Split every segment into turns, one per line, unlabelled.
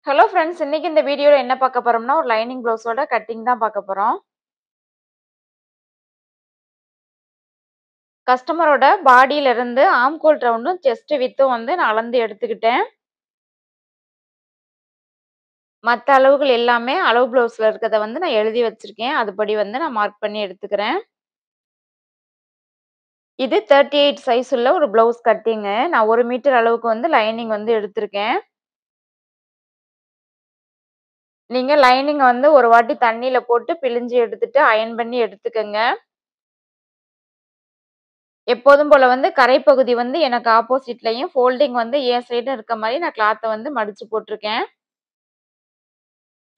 Hello friends, இன்னைக்கு இந்த வீடியோல என்ன பார்க்க போறோம்னா, ஒரு லைனிங் ப்ளவுஸோட கட்டிங் தான் பார்க்க போறோம். கஸ்டமரோட பாடியில இருந்து ஆம்கோல் ரவுண்டும் செஸ்ட் வித்தும் வந்து நான் அளந்து எடுத்துக்கிட்டேன். மத்த அளவுகள் எல்லாமே அளவு ப்ளவுஸ்ல இருக்கிறத வந்து நான் எழுதி வச்சிருக்கேன். அதுபடி வந்து நான் மார்க் பண்ணி எடுத்துக்கிறேன். இது 38 சைஸ் உள்ள ஒரு ப்ளவுஸ் கட்டிங்கு. நான் 1 மீட்டர் அளவுக்கு வந்து லைனிங் வந்து எடுத்திருக்கேன். நீங்க லைனிங் வந்து ஒரு வாட்டி தண்ணீல போட்டு பிழிஞ்சு எடுத்துட்டு அயர்ன் பண்ணி எடுத்துக்கங்க. எப்போதும் போல வந்து கரைப்பகுதி வந்து எனக்கு ஆப்போசிட்லயும், ஃபோல்டிங் வந்து என் சைடும் இருக்க மாரி நான் கிளாத்த வந்து மடிச்சு போட்டுருக்கேன்.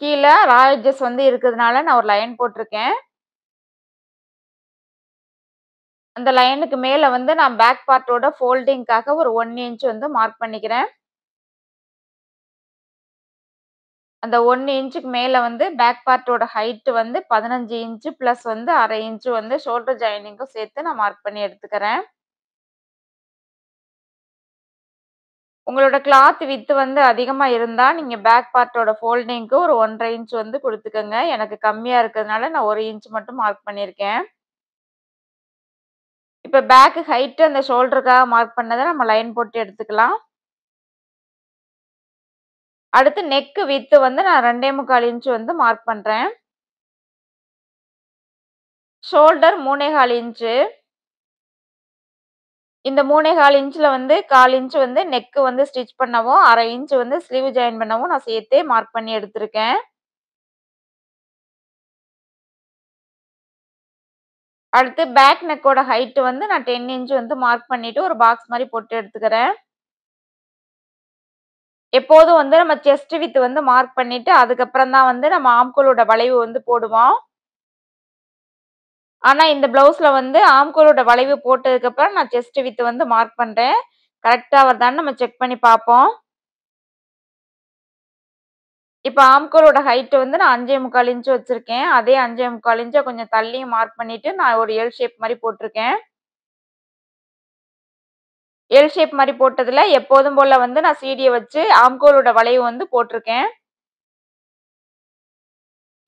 கீழ ரா எட்ஜஸ் வந்து இருக்கிறதுனால நான் ஒரு லைன் போட்டுருக்கேன். அந்த லைனுக்கு மேல வந்து நான் பேக் பார்ட்டோட ஃபோல்டிங்க்காக ஒரு 1 இன்ச் வந்து மார்க் பண்ணிக்கிறேன். அந்த 1 இன்ச்சுக்கு மேல வந்து பேக் பார்ட்டோட ஹைட் வந்து 15 இன்ச் பிளஸ் வந்து 1/2 இன்ச் வந்து ஷோல்டர் ஜாயினிங்க்கும் சேர்த்து நான் மார்க் பண்ணி எடுத்துக்கிறேன். உங்களோட கிளாத் விட்த் வந்து அதிகமா இருந்தா, நீங்க பேக் பார்ட்டோட ஃபோல்டிங்க்கு ஒரு 1 1/2 இன்ச் வந்து குடுத்துக்கங்க. எனக்கு கம்மியா இருக்கிறதுனால நான் 1 இன்ச் மட்டும் மார்க் பண்ணியிருக்கேன். இப்ப பேக் ஹைட் அந்த ஷோல்டருக்காக மார்க் பண்ணத நம்ம லைன் போட்டு எடுத்துக்கலாம். அடுத்து நெக் விட்த் வந்து நான் 2 1/4 இன்ச் வந்து மார்க் பண்றேன். Shoulder 3 1/4 inch. இந்த 3 1/4 இன்ச்ல வந்து 1/4 இன்ச் வந்து நெக் வந்து ஸ்டிச் பண்ணவும், 1/2 இன்ச் வந்து ஸ்லீவ் ஜாயின் பண்ணவும் நான் சேர்த்தே மார்க் பண்ணி எடுத்திருக்கேன். அடுத்து பேக் நெக்கோட ஹைட் வந்து நான் 10 இன்ச் வந்து மார்க் பண்ணிட்டு ஒரு பாக்ஸ் மாரி போட்டு எடுத்துக்கிறேன். எப்போதும் வந்து நம்ம செஸ்ட் விட்த் வந்து மார்க் பண்ணிட்டு, அதுக்கப்புறம் தான் வந்து நம்ம ஆம்கோலோட வளைவு வந்து போடுவோம். ஆனா இந்த ப்ளவுஸ்ல வந்து ஆம்கோலோட வளைவு போட்டதுக்கப்புறம் நான் செஸ்ட் விட்த் வந்து மார்க் பண்றேன். கரெக்ட்டா வருதான்னு நம்ம செக் பண்ணி பார்ப்போம். இப்ப ஆம்கோலோட ஹைட் வந்து நான் 5 1/4 இன்ச் வச்சிருக்கேன். அதே 5 1/4 இன்ச்ச கொஞ்சம் தள்ளியும் மார்க் பண்ணிட்டு, நான் ஒரு எல் ஷேப் மாரி போட்டிருக்கேன். எல் ஷேப் மாரி போட்டதுல எப்போதும் போல வந்து நான் சீடிய வச்சு ஆம்கோலோட வளைவு வந்து போட்டிருக்கேன்.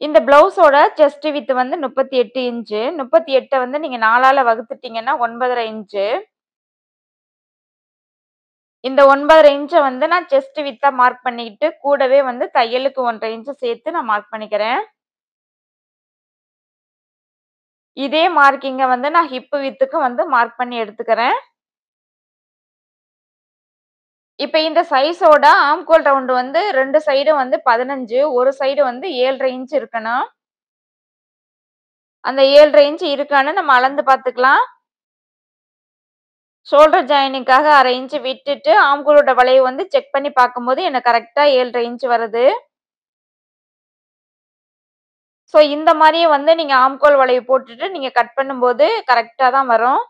இந்த ப்ளவுஸோட செஸ்ட் விட்த் வந்து 38 இன்ச். 38 வந்து நீங்க 4ஆல வகுத்துட்டீங்கன்னா 9 1/2 இன்ச். இந்த 9 1/2 இன்ச்ச வந்து நான் செஸ்ட் விட்த்தா மார்க் பண்ணிக்கிட்டு, கூடவே வந்து தையலுக்கு 1 1/2 இன்ச் சேர்த்து நான் மார்க் பண்ணிக்கிறேன். இதே மார்க்கிங்க வந்து நான் ஹிப் விட்த்துக்கும் வந்து மார்க் பண்ணி எடுத்துக்கிறேன். இப்ப இந்த சைஸோட ஆம்கோல் ரவுண்ட் வந்து 2 சைடும் வந்து 15, ஒரு சைடு வந்து 7 1/2 இன்ச் இருக்கணும். அந்த 7 1/2 இன்ச் இருக்கான்னு நம்ம அளந்து பார்த்துக்கலாம். ஷோல்டர் ஜாயினிங்காக 1/2 இன்ச் விட்டுட்டு, ஆம்கோலோட வளைவு வந்து செக் பண்ணி பார்க்கும்போது எனக்கு கரெக்ட்டா 7 1/2 இன்ச் வருது. ஸோ இந்த மாரியே வந்து நீங்க ஆம்கோல் வளைவு போட்டுட்டு நீங்க கட் பண்ணும்போது கரெக்ட்டா தான் வரும்.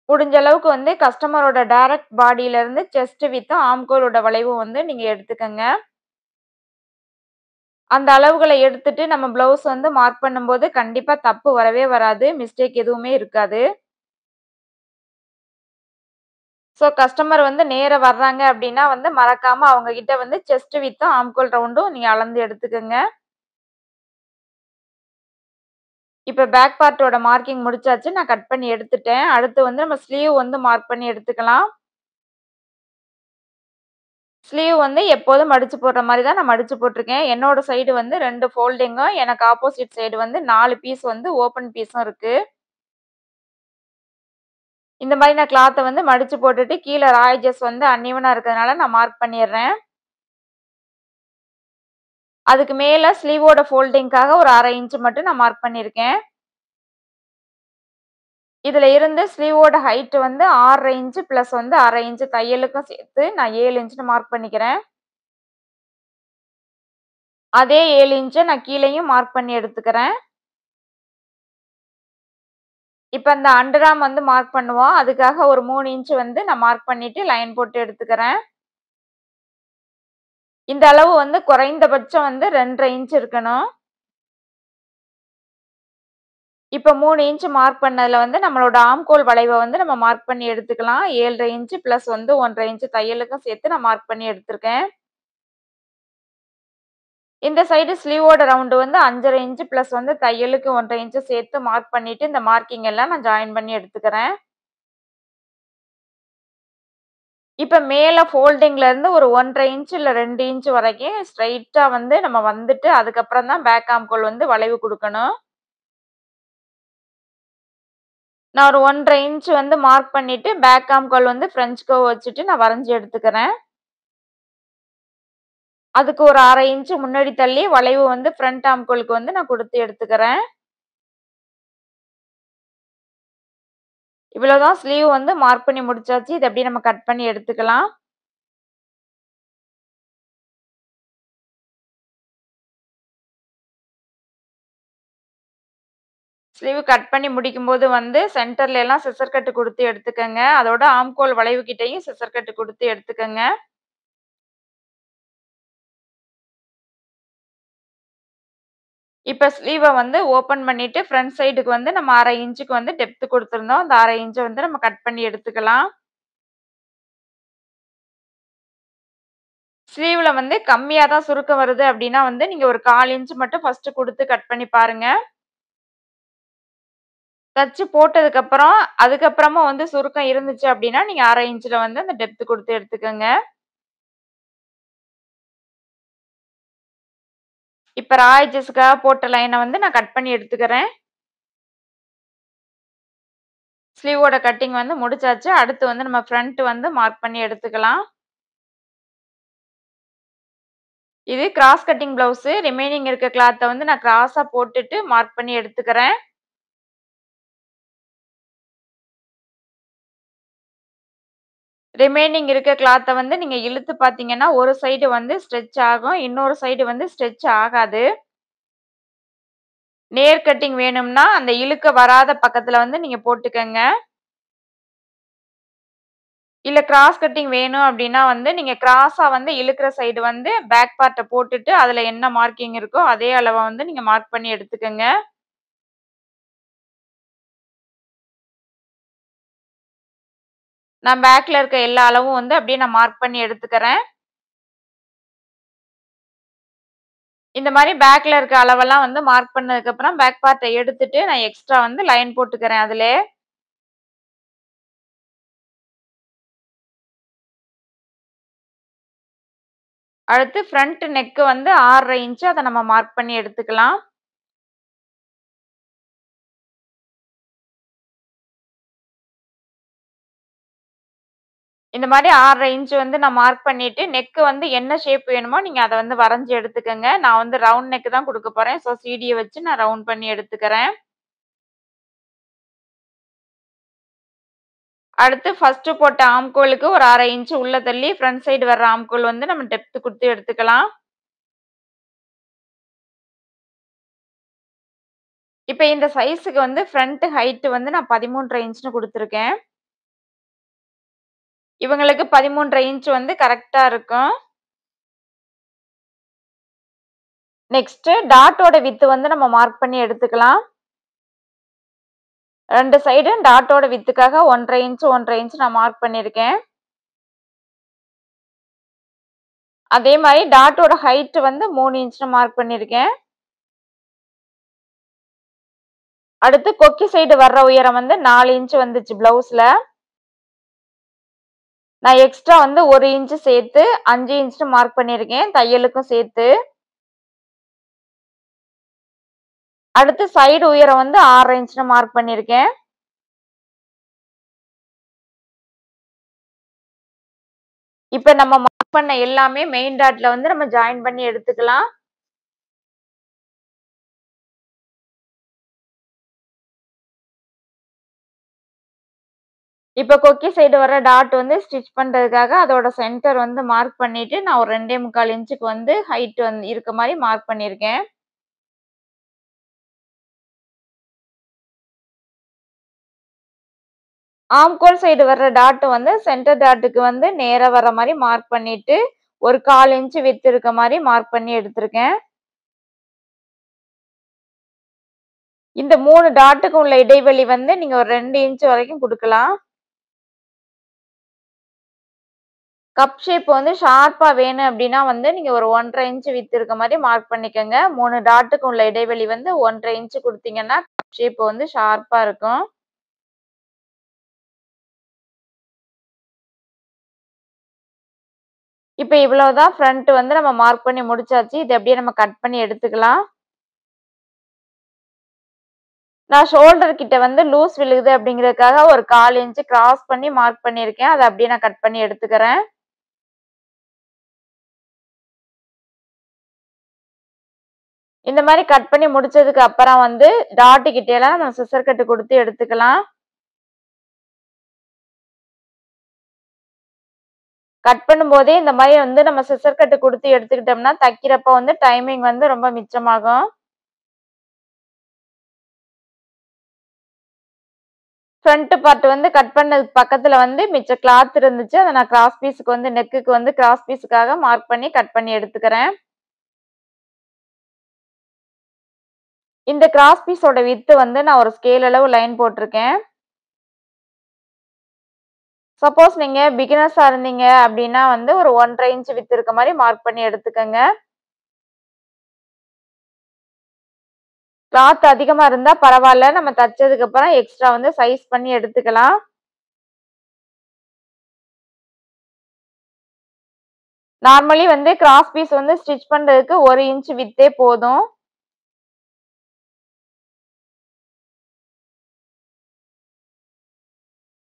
முடிஞ்ச அளவுக்கு வந்து கஸ்டமரோட டைரக்ட் பாடியில இருந்து செஸ்ட் விட்த்தும், ஆம்கோலோட வளைவும் வந்து நீங்க எடுத்துக்கங்க. அந்த அளவுகள எடுத்துட்டு நம்ம ப்ளவுஸ் வந்து மார்க் பண்ணும்போது கண்டிப்பா தப்பு வரவே வராது. மிஸ்டேக் எதுவுமே இருக்காது. ஸோ கஸ்டமர் வந்து நேரா வர்றாங்க அப்டின்னா வந்து மறக்காம அவங்க கிட்ட வந்து செஸ்ட் விட்த்தும், ஆம்கோல் ரவுண்டும் நீங்க அளந்து எடுத்துக்கங்க. இப்ப பேக் பார்ட்டோட மார்க்கிங் முடிச்சாச்சு. நான் கட் பண்ணி எடுத்துட்டேன். அடுத்து வந்து நம்ம ஸ்லீவ் வந்து மார்க் பண்ணி எடுத்துக்கலாம். ஸ்லீவ் வந்து எப்போதும் மடிச்சு போடுற மாரி தான் நான் மடிச்சு போட்டுருக்கேன். என்னோட சைடு வந்து 2 ஃபோல்டிங்கும், எனக்கு ஆப்போசிட் சைடு வந்து 4 பீஸ் வந்து ஓப்பன் பீஸும் இருக்கு. இந்த மாரி நான் கிளாத்த வந்து மடிச்சு போட்டுட்டு, கீழ ரா எட்ஜஸ் வந்து அன்ஈவனா இருக்கிறதுனால நான் மார்க் பண்ணிர்றேன். அதுக்கு மேல ஸ்லீவோட ஃபோல்டிங்க்காக ஒரு 1/2 இன்ச் மட்டும் நான் மார்க் பண்ணியிருக்கேன். இதுல இருந்து ஸ்லீவோட ஹைட் வந்து 6 1/2 இன்ச் பிளஸ் வந்து 1/2 இன்ச் தையலுக்கும் சேர்த்து நான் 7 இன்ச்னு மார்க் பண்ணிக்கிறேன். அதே 7 இன்ச்ச நான் கீழயும் மார்க் பண்ணி எடுத்துக்கிறேன். இப்ப அந்த அண்டர் ஆர்ம் வந்து மார்க் பண்ணுவோம். அதுக்காக ஒரு 3 இன்ச் வந்து நான் மார்க் பண்ணிட்டு லைன் போட்டு எடுத்துக்கிறேன். இந்த அளவு வந்து குறைந்தபட்சம் வந்து 2 1/2 இன்ச் இருக்கணும். இப்ப 3 இன்ச் மார்க் பண்ணதுல வந்து நம்மளோட ஆம்கோல் வளைவ வந்து நம்ம மார்க் பண்ணி எடுத்துக்கலாம். 7.5 இன்ச் பிளஸ் வந்து 1.5 இன்ச் தையலுக்கும் சேர்த்து நான் மார்க் பண்ணி எடுத்திருக்கேன். இந்த சைடு ஸ்லீவோட ரவுண்ட் வந்து 5.5 இன்ச் பிளஸ் வந்து தையலுக்கு 1.5 இன்ச் சேர்த்து மார்க் பண்ணிட்டு இந்த மார்க்கிங் எல்லாம் நான் ஜாயின் பண்ணி எடுத்துக்கிறேன். இப்ப மேல ஃபோல்டிங்ல இருந்து ஒரு 1.5 இன்ச் இல்ல 2 இன்ச் வரைக்கும் ஸ்ட்ரைட்டா வந்து நம்ம வந்துட்டு அதுக்கப்புறம் தான் பேக் ஆம்கோல் வந்து வளைவு குடுக்கணும். நான் ஒரு 1.5 இன்ச் வந்து மார்க் பண்ணிட்டு பேக் ஆம்கோல் வந்து ஃப்ரெஞ்ச் கர்வ் வச்சுட்டு நான் வரைஞ்சு எடுத்துக்கிறேன். அதுக்கு ஒரு 1/2 இன்ச் முன்னாடி தள்ளி வளைவு வந்து ஃப்ரண்ட் ஆம்கோலுக்கு வந்து நான் குடுத்து எடுத்துக்கிறேன். இவ்வளவுதான் ஸ்லீவ் வந்து மார்க் பண்ணி முடிச்சாச்சு. இத அப்படியே நம்ம கட் பண்ணி எடுத்துக்கலாம். ஸ்லீவ் கட் பண்ணி முடிக்கும்போது வந்து சென்டர்ல எல்லாம் சிசர் கட் குடுத்து எடுத்துக்கங்க. அதோட ஆம்கோல் வளைவு கிட்டயும் சிசர் கட் குடுத்து எடுத்துக்கங்க. இப்ப ஸ்லீவ வந்து ஓப்பன் பண்ணிட்டு ஃப்ரண்ட் சைடுக்கு வந்து நம்ம 1/2 இன்ச்சுக்கு வந்து டெப்த் குடுத்திருந்தோம். அந்த 1/2 இன்ச்ச வந்து நம்ம கட் பண்ணி எடுத்துக்கலாம். ஸ்லீவ்ல வந்து கம்மியா தான் சுருக்கம் வருது அப்படின்னா வந்து நீங்க ஒரு 1/4 இன்ச் மட்டும் ஃபர்ஸ்ட் குடுத்து கட் பண்ணி பாருங்க. தச்சு போட்டதுக்கு அப்புறம் அதுக்கப்புறமா வந்து சுருக்கம் இருந்துச்சு அப்படின்னா நீங்க 1/2 இன்ச்ல வந்து அந்த டெப்த் குடுத்து எடுத்துக்கங்க. இப்ப ரா எட்ஜஸ்க்காக போட்ட லைன வந்து நான் கட் பண்ணி எடுத்துக்கிறேன். ஸ்லீவோட கட்டிங் வந்து முடிச்சாச்சு. அடுத்து வந்து நம்ம ஃப்ரண்ட் வந்து மார்க் பண்ணி எடுத்துக்கலாம். இது கிராஸ் கட்டிங் பிளவுஸ். ரிமைனிங் இருக்க கிளாத்த வந்து நான் கிராஸா போட்டுட்டு மார்க் பண்ணி எடுத்துக்கிறேன். ரிமைனிங் இருக்க கிளாத்த வந்து நீங்க இழுத்து பார்த்தீங்கன்னா, ஒரு சைடு வந்து ஸ்ட்ரெச் ஆகும். இன்னொரு சைடு வந்து ஸ்ட்ரெச் ஆகாது. நேர் கட்டிங் வேணும்னா, அந்த இழுக்க வராத பக்கத்துல வந்து நீங்க போட்டுக்கங்க. இல்ல கிராஸ் கட்டிங் வேணும் அப்டின்னா வந்து, நீங்க கிராஸா வந்து இழுக்கிற சைடு வந்து பேக் பார்ட்ட போட்டுட்டு, அதுல என்ன மார்க்கிங் இருக்கோ, அதே அளவ வந்து நீங்க மார்க் பண்ணி எடுத்துக்கங்க. நான் பேக்ல இருக்க எல்லா அளவும் வந்து அப்டியே நான் மார்க் பண்ணி எடுத்துக்கிறேன். இந்த மாரி பேக்ல இருக்க அளவெல்லாம் வந்து மார்க் பண்ணதுக்கு அப்புறம் பேக் பார்ட்ட எடுத்துட்டு நான் எக்ஸ்ட்ரா வந்து லைன் போட்டுக்கிறேன் அதிலே. அடுத்து ஃப்ரண்ட் நெக் வந்து 6.5 இன்ச் அத நம்ம மார்க் பண்ணி எடுத்துக்கலாம். இந்த மாரி 6.5 இன்ச் வந்து நான் மார்க் பண்ணிட்டு, நெக் வந்து என்ன ஷேப் வேணுமோ நீங்க அத வந்து வரைஞ்சு எடுத்துக்கங்க. நான் வந்து ரவுண்ட் நெக் தான் குடுக்க போறேன். சோ சீடிய வச்சு நான் ரவுண்ட் பண்ணி எடுத்துக்கிறேன். அடுத்து ஃபர்ஸ்ட் போட்ட ஆம்கோலுக்கு ஒரு 1/2 இன்ச் உள்ள தள்ளி ஃப்ரண்ட் சைடு வர்ற ஆம்கோல் வந்து நம்ம டெப்த் குடுத்து எடுத்துக்கலாம். இப்ப இந்த சைஸ்க்கு வந்து ஃப்ரண்ட் ஹைட் வந்து நான் 13.5 இன்ச்னு குடுத்துருக்கேன். இவங்களுக்கு 13.5 இன்ச் வந்து கரெக்ட்டா இருக்கும். நெக்ஸ்ட் டாட்டோட விட்த் வந்து நம்ம மார்க் பண்ணி எடுத்துக்கலாம். 2 சைடும் டாட்டோட விட்த்துக்காக 1.5 இன்ச் 1.5 இன்ச் நான் மார்க் பண்ணியிருக்கேன். அதே மாரி டாட்டோட ஹைட் வந்து 3 இன்ச்னு மார்க் பண்ணியிருக்கேன். அடுத்து கொக்கி சைடு வர்ற உயரம் வந்து 4 இன்ச் வந்துச்சு பிளவுஸ்ல. நான் எக்ஸ்ட்ரா வந்து 1 இன்ச் சேர்த்து 5 இன்ச்னு மார்க் பண்ணியிருக்கேன் தையலுக்கும் சேர்த்து. அடுத்து சைடு உயரம் வந்து 6.5 இன்ச்னு மார்க் பண்ணியிருக்கேன். இப்ப நம்ம மார்க் பண்ண எல்லாமே மெயின் டாட்ல வந்து நம்ம ஜாயின் பண்ணி எடுத்துக்கலாம். இப்ப கொக்கி சைடு வர டாட் வந்து ஸ்டிச் பண்றதுக்காக அதோட சென்டர் வந்து மார்க் பண்ணிட்டு நான் ஒரு 2.25 இன்ச்சுக்கு வந்து ஹைட் வந்து இருக்க மாரி மார்க் பண்ணியிருக்கேன். ஆம்கோல் சைடு வர்ற டாட் வந்து சென்டர் டாட்டுக்கு வந்து நேரா வர மாரி மார்க் பண்ணிட்டு ஒரு 1/4 இன்ச் விட்த் இருக்க மாரி மார்க் பண்ணி எடுத்திருக்கேன். இந்த 3 டாட்டுக்கு உள்ள இடைவெளி வந்து நீங்க ஒரு 2 இன்ச் வரைக்கும் குடுக்கலாம். கப் ஷேப் வந்து ஷார்ப்பா வேணும் அப்டின்னா வந்து நீங்க ஒரு 1 1/2 இன்ச் விட்த் இருக்க மாரி மார்க் பண்ணிக்கங்க. 3 டாட்டுக்கு உள்ள இடைவெளி வந்து 1 1/2 இன்ச் குடுத்தீங்கன்னா, கப் ஷேப் வந்து ஷார்ப்பா இருக்கும். இப்ப இவ்வளவுதான் ஃப்ரண்ட் வந்து நம்ம மார்க் பண்ணி முடிச்சாச்சு. இத அப்படியே நம்ம கட் பண்ணி எடுத்துக்கலாம். நான் ஷோல்டர் கிட்ட வந்து லூஸ் விழுகுது அப்படிங்கிறதுக்காக ஒரு 1/4 இன்ச் கிராஸ் பண்ணி மார்க் பண்ணியிருக்கேன். அத அப்படியே நான் கட் பண்ணி எடுத்துக்கிறேன். இந்த மாரி கட் பண்ணி முடிச்சதுக்கு அப்புறம் வந்து டாட் கிட்ட எல்லாம் நம்ம சிசர் கட் குடுத்து எடுத்துக்கலாம். கட் பண்ணும்போதே இந்த மாரி வந்து நம்ம சிசர் கட் குடுத்து எடுத்துக்கிட்டோம்னா, தைக்கிறப்ப வந்து டைமிங் வந்து ரொம்ப மிச்சமாகும். ஃப்ரண்ட் பார்ட் வந்து கட் பண்ணதுக்கு பக்கத்துல வந்து மிச்ச கிளாத் இருந்துச்சு. அத நான் கிராஸ் பீஸ்க்கு வந்து நெக்குக்கு வந்து கிராஸ் பீஸ்க்காக மார்க் பண்ணி கட் பண்ணி எடுத்துக்கிறேன். இந்த கிராஸ் பீஸோட விட்த் வந்து நான் ஒரு ஸ்கேல் அளவு லைன் போட்டிருக்கேன். சப்போஸ் நீங்க பிகினர்ஸா இருந்தீங்க அப்படின்னா வந்து ஒரு 1 1/2 இன்ச் விட்த் இருக்க மாரி மார்க் பண்ணி எடுத்துக்கங்க. கிளாத் அதிகமா இருந்தா பரவால்ல. நம்ம தச்சதுக்கு அப்புறம் எக்ஸ்ட்ரா வந்து சைஸ் பண்ணி எடுத்துக்கலாம். நார்மலி வந்து கிராஸ் பீஸ் வந்து ஸ்டிச் பண்றதுக்கு 1 இன்ச் விட்த்தே போதும்.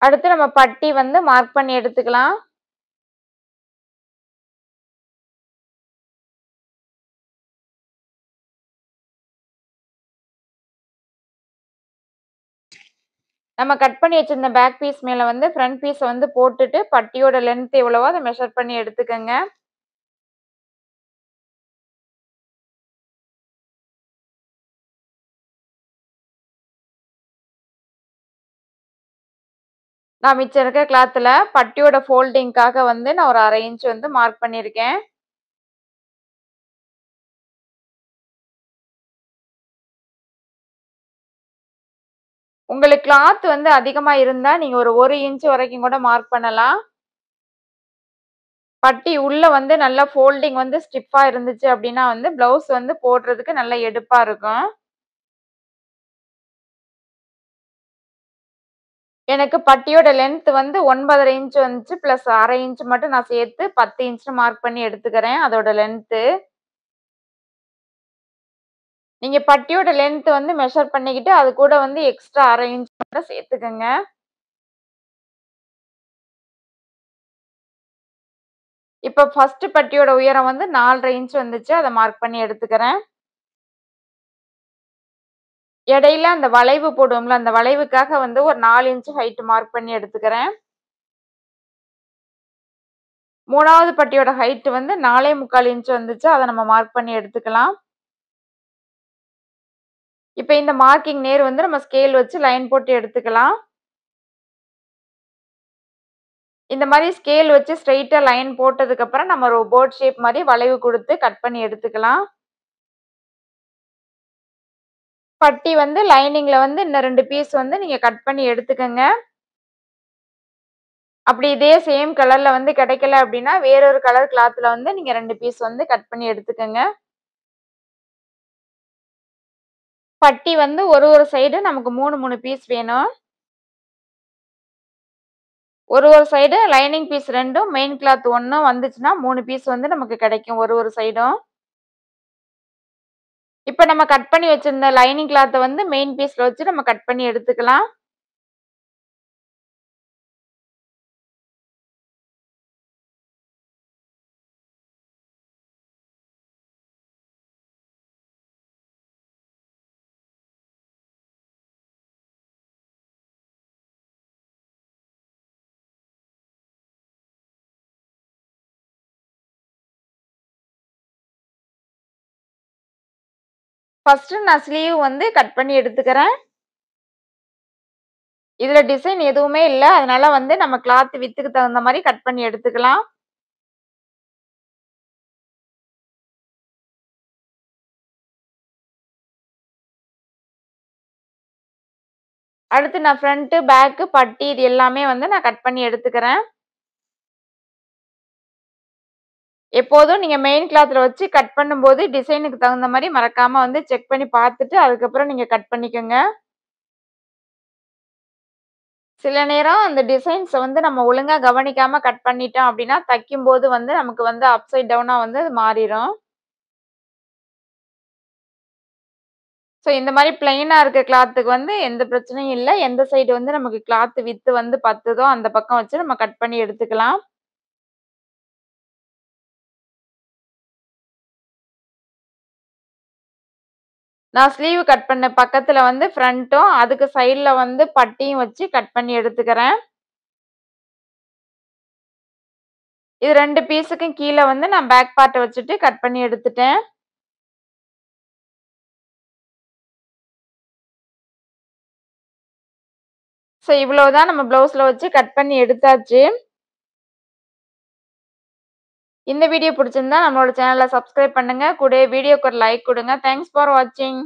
அடுத்து நம்ம பட்டி வந்து மார்க் பண்ணி எடுத்துக்கலாம். நம்ம கட் பண்ணி வச்சிருந்த பேக் பீஸ் மேல வந்து ஃப்ரண்ட் பீஸ வந்து போட்டுட்டு பட்டியோட லென்த் எவ்வளவோ அத மெஷர் பண்ணி எடுத்துக்கங்க. நான் மிச்சம் இருக்க கிளாத்ல பட்டியோட ஃபோல்டிங்க்காக வந்து நான் ஒரு 1/2 இன்ச் வந்து மார்க் பண்ணியிருக்கேன். உங்களுக்கு கிளாத் வந்து அதிகமா இருந்தா நீங்க ஒரு 1 இன்ச் வரைக்கும் கூட மார்க் பண்ணலாம். பட்டி உள்ள வந்து நல்லா ஃபோல்டிங் வந்து ஸ்டிஃப்பா இருந்துச்சு அப்படின்னா வந்து பிளவுஸ் வந்து போடுறதுக்கு நல்லா எடுப்பா இருக்கும். எனக்கு பட்டியோட லென்த் வந்து 9 1/2 இன்ச் வந்துச்சு. பிளஸ் 1/2 இன்ச் மட்டும் நான் சேர்த்து 10 இன்ச்னு மார்க் பண்ணி எடுத்துக்கிறேன். அதோட லென்த்து. நீங்க பட்டியோட லென்த் வந்து மெஷர் பண்ணிக்கிட்டு, அது கூட வந்து எக்ஸ்ட்ரா 1/2 இன்ச் மட்டும் சேர்த்துக்கங்க. இப்ப ஃபர்ஸ்ட் பட்டியோட உயரம் வந்து 4 1/2 இன்ச் வந்துச்சு. அத மார்க் பண்ணி எடுத்துக்கிறேன். இடையில அந்த வளைவு போடுவோம்ல, அந்த வளைவுக்காக வந்து ஒரு 4 இன்ச் ஹைட் மார்க் பண்ணி எடுத்துக்கிறேன். 3வது பட்டியோட ஹைட் வந்து 4 1/4 இன்ச் வந்துச்சு. அத நம்ம மார்க் பண்ணி எடுத்துக்கலாம். இப்ப இந்த மார்க்கிங் நேர் வந்து நம்ம ஸ்கேல் வச்சு லைன் போட்டு எடுத்துக்கலாம். இந்த மாரி ஸ்கேல் வச்சு ஸ்ட்ரெய்ட்டா லைன் போட்டதுக்கு அப்புறம் நம்ம ஒரு போட் ஷேப் மாரி வளைவு குடுத்து கட் பண்ணி எடுத்துக்கலாம். பட்டி வந்து லைனிங்ல வந்து இன்னும் 2 பீஸ் வந்து நீங்க கட் பண்ணி எடுத்துக்கங்க. அப்படி இதே சேம் கலர்ல வந்து கிடைக்கல அப்படின்னா, வேறொரு கலர் கிளாத்ல வந்து நீங்க 2 பீஸ் வந்து கட் பண்ணி எடுத்துக்கங்க. பட்டி வந்து ஒரு சைடு நமக்கு 3 பீஸ் வேணும். ஒரு சைடு லைனிங் பீஸ் 2ம், மெயின் கிளாத் 1ம் வந்துச்சுன்னா 3 பீஸ் வந்து நமக்கு கிடைக்கும் ஒரு சைடும். இப்ப நம்ம கட் பண்ணி வச்சிருந்த லைனிங் கிளாத்த வந்து மெயின் பீஸ்ல வச்சு நம்ம கட் பண்ணி எடுத்துக்கலாம். ஃபர்ஸ்ட் நான் ஸ்லீவ் வந்து கட் பண்ணி எடுத்துக்கிறேன். இதுல டிசைன் எதுவுமே இல்ல. அதனால வந்து நம்ம கிளாத் விட்த்க்கு தகுந்த மாரி கட் பண்ணி எடுத்துக்கலாம். அடுத்து நான் ஃப்ரண்ட், பேக், பட்டி இது எல்லாமே வந்து நான் கட் பண்ணி எடுத்துக்கிறேன். எப்போதும் நீங்க மெயின் கிளாத்ல வச்சு கட் பண்ணும்போது டிசைனுக்கு தகுந்த மாரி மறக்காம வந்து செக் பண்ணி பார்த்துட்டு அதுக்கப்புறம் நீங்க கட் பண்ணிக்கங்க. சில நேரம் அந்த டிசைன்ஸ வந்து நம்ம ஒழுங்கா கவனிக்காம கட் பண்ணிட்டோம் அப்டின்னா, தைக்கும்போது வந்து நமக்கு வந்து அப்சைட் டவுனா வந்து அது மாறிரும். இந்த மாரி பிளெயினா இருக்க கிளாத்துக்கு வந்து எந்த பிரச்சனையும் இல்ல. எந்த சைடு வந்து நமக்கு கிளாத் விட்த் வந்து பத்துதோ அந்த பக்கம் வச்சு நம்ம கட் பண்ணி எடுத்துக்கலாம். நான் ஸ்லீவ் கட் பண்ண பக்கத்துல வந்து ஃப்ரண்ட்டும், அதுக்கு சைடுல வந்து பட்டியும் வச்சு கட் பண்ணி எடுத்துக்கிறேன். இது 2 பீஸுக்கும் கீழ வந்து நான் பேக் பார்ட்ட வச்சுட்டு கட் பண்ணி எடுத்துட்டேன். இவ்வளவுதான் நம்ம ப்ளவுஸ்ல வச்சு கட் பண்ணி எடுத்தாச்சு. இந்த வீடியோ பிடிச்சிருந்தா நம்மளோட சேனல சப்ஸ்கிரைப் பண்ணுங்க. கூடவே வீடியோக்கு ஒரு லைக் குடுங்க. தேங்க்ஸ் ஃபார் வாட்சிங்.